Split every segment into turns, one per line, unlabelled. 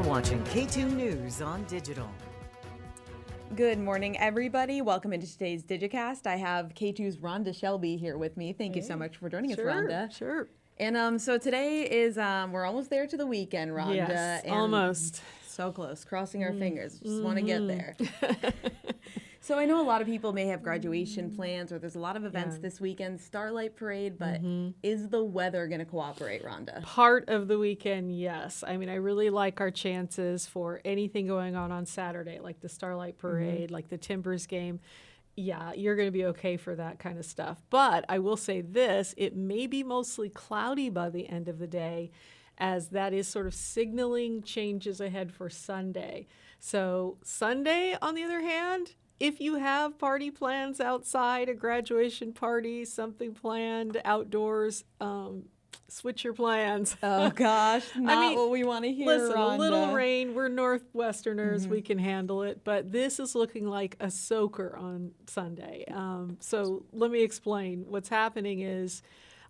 watching KATU News on Digital.
Good morning, everybody. Welcome into today's Digicast. I have KATU's Rhonda Shelby here with me. Thank you so much for joining us, Rhonda.
Sure.
And so today is, we're almost there to the weekend, Rhonda.
Yes,
and
almost.
So close, crossing our fingers. Just want to get there. So I know a lot of people may have graduation plans, or there's a lot of events this weekend, Starlight Parade, but is the weather going to cooperate, Rhonda?
Part of the weekend, yes. I mean, I really like our chances for anything going on Saturday, like the Starlight Parade, like the Timbers game. Yeah, you're going to be okay for that kind of stuff. But I will say this, it may be mostly cloudy by the end of the day, as that is sort of signaling changes ahead for Sunday. So Sunday, on the other hand, if you have party plans outside, a graduation party, something planned outdoors, switch your plans.
Oh, gosh, not what we want to hear,
listen,
Rhonda.
A little rain. We're Northwesterners. We can handle it. But this is looking like a soaker on Sunday. So let me explain. What's happening is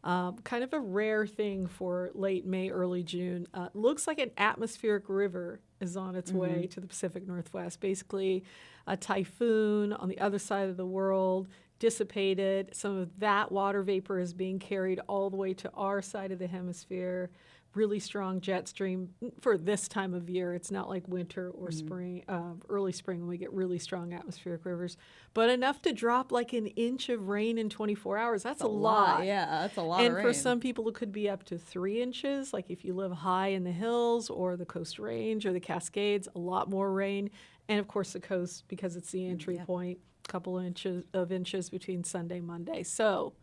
kind of a rare thing for late May, early June. Looks like an atmospheric river is on its way to the Pacific Northwest. Basically, a typhoon on the other side of the world dissipated. Some of that water vapor is being carried all the way to our side of the hemisphere. Really strong jet stream for this time of year. It's not like winter or spring, early spring when we get really strong atmospheric rivers, but enough to drop like an inch of rain in 24 hours. That's a lot.
Yeah, that's a lot of rain.
And for some people, it could be up to 3 inches. Like if you live high in the hills or the Coast Range or the Cascades, a lot more rain. And of course the coast, because it's the entry point, a couple of inches between Sunday and Monday. So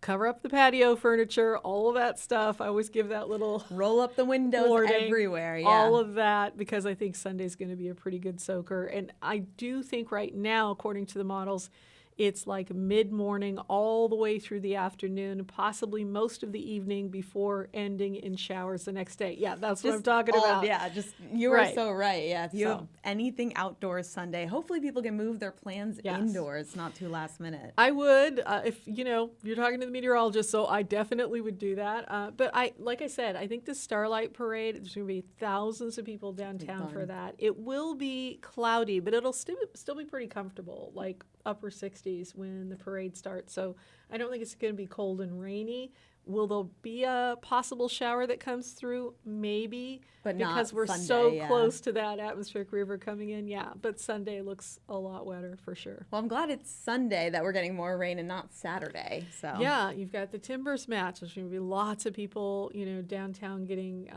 cover up the patio furniture, all of that stuff. I always give that little
roll up the windows
warning,
everywhere. Yeah.
All of that, because I think Sunday's going to be a pretty good soaker. And I do think right now, according to the models, it's like mid-morning all the way through the afternoon, possibly most of the evening before ending in showers the next day. Yeah, that's what I'm talking about.
Yeah, you are so right. Yeah, if you have anything outdoors Sunday, hopefully people can move their plans indoors, not too last minute.
I would, if you're talking to the meteorologist, so I definitely would do that. But like I said, I think the Starlight Parade, there's going to be thousands of people downtown for that. It will be cloudy, but it'll still be pretty comfortable, like upper 60s when the parade starts. So I don't think it's going to be cold and rainy. Will there be a possible shower that comes through? Maybe,
but
because we're
Sunday,
so close to that atmospheric river coming in. Yeah, but Sunday looks a lot wetter for sure.
Well, I'm glad it's Sunday that we're getting more rain and not Saturday. So
yeah, you've got the Timbers match. There's going to be lots of people, downtown getting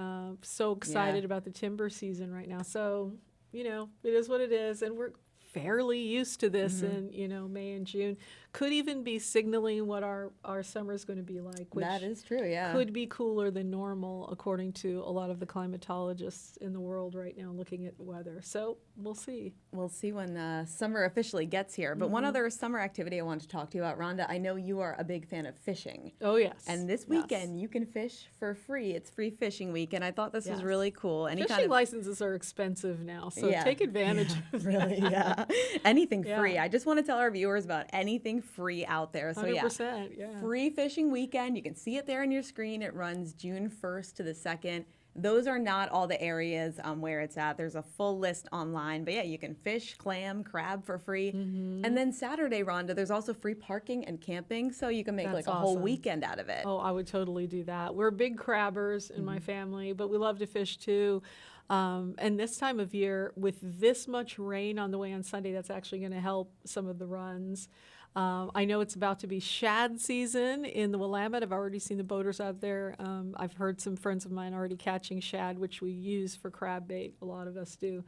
so excited about the timber season right now. So, it is what it is, and we're fairly used to this in May and June. Could even be signaling what our summer is going to be like, which
that is true. Yeah,
could be cooler than normal according to a lot of the climatologists in the world right now looking at the weather. So we'll see
when summer officially gets here. But one other summer activity I want to talk to you about, Rhonda, I know you are a big fan of fishing.
Oh yes,
and this weekend you can fish for free. It's free fishing week, and I thought this was really cool.
Fishing licenses are expensive now, so take advantage of that.
Really, anything free. I just want to tell our viewers about anything free out there. So
100%,
free fishing weekend. You can see it there on your screen. It runs June 1st to the 2nd. Those are not all the areas where it's at. There's a full list online. But yeah, you can fish, clam, crab for free. And then Saturday, Rhonda, there's also free parking and camping. So you can make a whole weekend out of it.
Oh, I would totally do that. We're big crabbers in my family, but we love to fish too. And this time of year, with this much rain on the way on Sunday, that's actually going to help some of the runs. I know it's about to be shad season in the Willamette. I've already seen the boaters out there. I've heard some friends of mine already catching shad, which we use for crab bait. A lot of us do.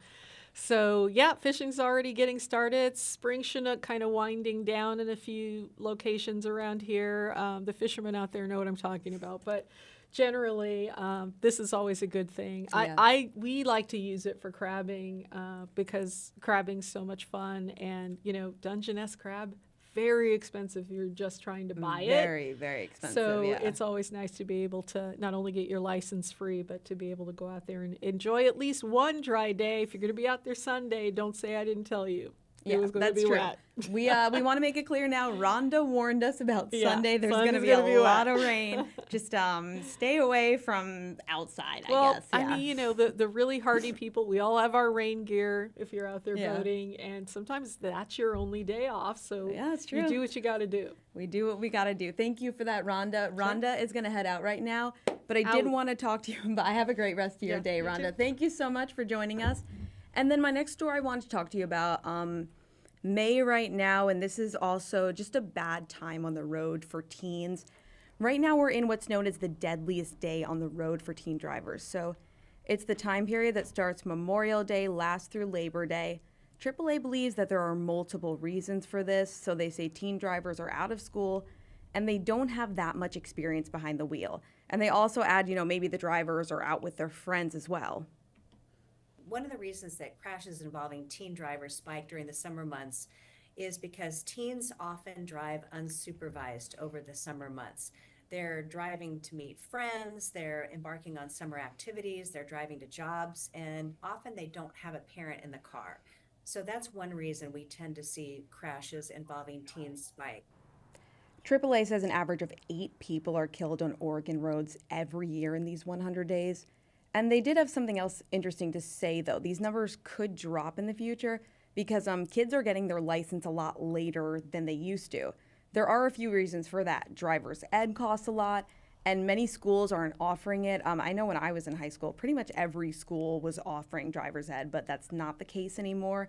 So yeah, fishing's already getting started. Spring Chinook kind of winding down in a few locations around here. The fishermen out there know what I'm talking about, but generally, this is always a good thing. We like to use it for crabbing because crabbing's so much fun, and Dungeness crab, very expensive if you're just trying to buy it.
Very, very expensive.
So it's always nice to be able to not only get your license free, but to be able to go out there and enjoy at least one dry day. If you're going to be out there Sunday, don't say I didn't tell you. it was going to
that's
be
true.
wet.
We want to make it clear now. Rhonda warned us about
Yeah,
Sunday. There's going to
Sunday's
be a
gonna be
lot
wet.
of rain. Just stay away from outside, I
Well,
guess.
I
Yeah.
mean, the really hardy people, we all have our rain gear if you're out there
Yeah.
boating, and sometimes that's your only day off. So
Yeah, that's
you
true.
do what you got to do.
We do what we got to do. Thank you for that, Rhonda. Rhonda is going to head out right now, but I did
Out.
want to talk to you. But I have a great rest of your
Yeah,
day,
you
Rhonda.
too.
Thank you so much for joining us. And then my next story I wanted to talk to you about May right now, and this is also just a bad time on the road for teens. Right now, we're in what's known as the deadliest day on the road for teen drivers. So it's the time period that starts Memorial Day, lasts through Labor Day. AAA believes that there are multiple reasons for this. So they say teen drivers are out of school and they don't have that much experience behind the wheel. And they also add, maybe the drivers are out with their friends as well.
One of the reasons that crashes involving teen drivers spike during the summer months is because teens often drive unsupervised over the summer months. They're driving to meet friends, they're embarking on summer activities, they're driving to jobs, and often they don't have a parent in the car. So that's one reason we tend to see crashes involving teens spike.
AAA says an average of 8 people are killed on Oregon roads every year in these 100 days. And they did have something else interesting to say, though. These numbers could drop in the future because kids are getting their license a lot later than they used to. There are a few reasons for that. Driver's ed costs a lot, and many schools aren't offering it. I know when I was in high school, pretty much every school was offering driver's ed, but that's not the case anymore.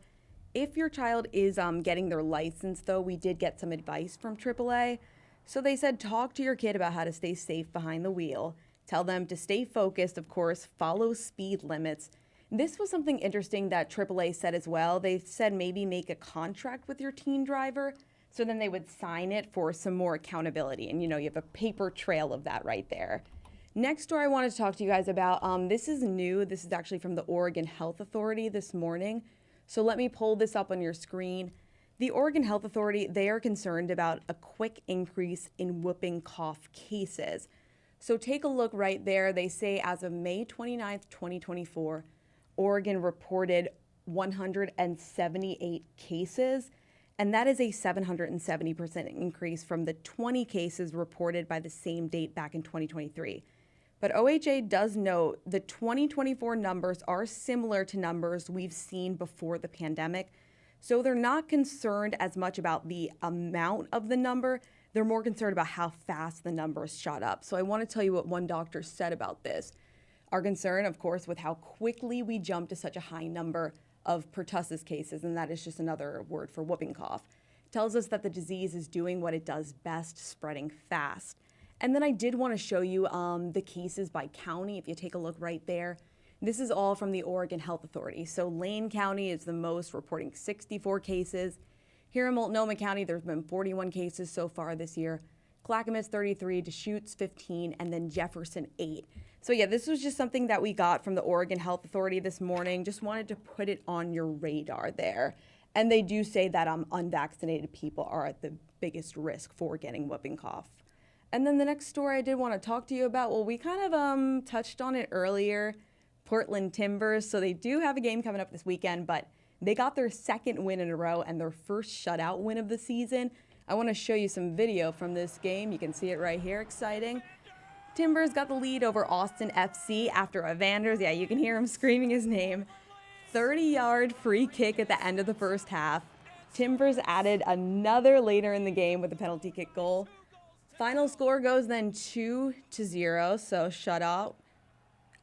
If your child is getting their license, though, we did get some advice from AAA. So they said talk to your kid about how to stay safe behind the wheel. Tell them to stay focused, of course, follow speed limits. This was something interesting that AAA said as well. They said maybe make a contract with your teen driver, so then they would sign it for some more accountability. And, you have a paper trail of that right there. Next story I wanted to talk to you guys about, this is new. This is actually from the Oregon Health Authority this morning. So let me pull this up on your screen. The Oregon Health Authority, they are concerned about a quick increase in whooping cough cases. So take a look right there. They say as of May 29th, 2024, Oregon reported 178 cases, and that is a 770% increase from the 20 cases reported by the same date back in 2023. But OHA does note the 2024 numbers are similar to numbers we've seen before the pandemic. So they're not concerned as much about the amount of the number. They're more concerned about how fast the numbers shot up. So I want to tell you what one doctor said about this. Our concern, of course, with how quickly we jumped to such a high number of pertussis cases, and that is just another word for whooping cough, tells us that the disease is doing what it does best, spreading fast. And then I did want to show you the cases by county. If you take a look right there, this is all from the Oregon Health Authority. So Lane County is the most, reporting 64 cases. Here in Multnomah County, there's been 41 cases so far this year. Clackamas 33, Deschutes 15, and then Jefferson 8. So yeah, this was just something that we got from the Oregon Health Authority this morning. Just wanted to put it on your radar there. And they do say that unvaccinated people are at the biggest risk for getting whooping cough. And then the next story I did want to talk to you about, well, we kind of touched on it earlier, Portland Timbers. So they do have a game coming up this weekend, but they got their second win in a row and their first shutout win of the season. I want to show you some video from this game. You can see it right here. Exciting. Timbers got the lead over Austin FC after Evanders. Yeah, you can hear him screaming his name. 30-yard free kick at the end of the first half. Timbers added another later in the game with a penalty kick goal. Final score goes then 2-0, so shutout.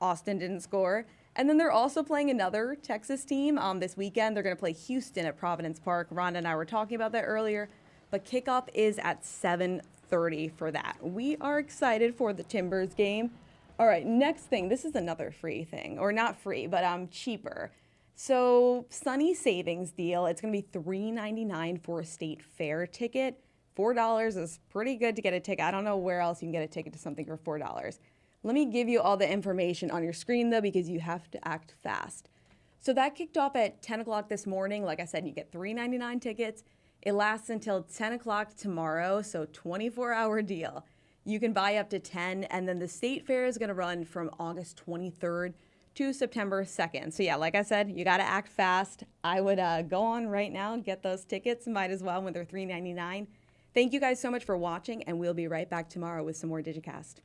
Austin didn't score. And then they're also playing another Texas team this weekend. They're going to play Houston at Providence Park. Rhonda and I were talking about that earlier. But kickoff is at 7:30 for that. We are excited for the Timbers game. All right, next thing. This is another free thing. Or not free, but cheaper. So Sunny Savings deal. It's going to be $3.99 for a state fair ticket. $4 is pretty good to get a ticket. I don't know where else you can get a ticket to something for $4. Let me give you all the information on your screen, though, because you have to act fast. So that kicked off at 10 o'clock this morning. Like I said, you get $3.99 tickets. It lasts until 10 o'clock tomorrow, so 24-hour deal. You can buy up to 10, and then the state fair is going to run from August 23rd to September 2nd. So yeah, like I said, you got to act fast. I would go on right now, get those tickets. Might as well when they're $3.99. Thank you guys so much for watching, and we'll be right back tomorrow with some more Digicast.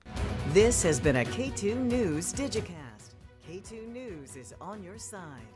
This has been a K2 News Digicast. K2 News is on your side.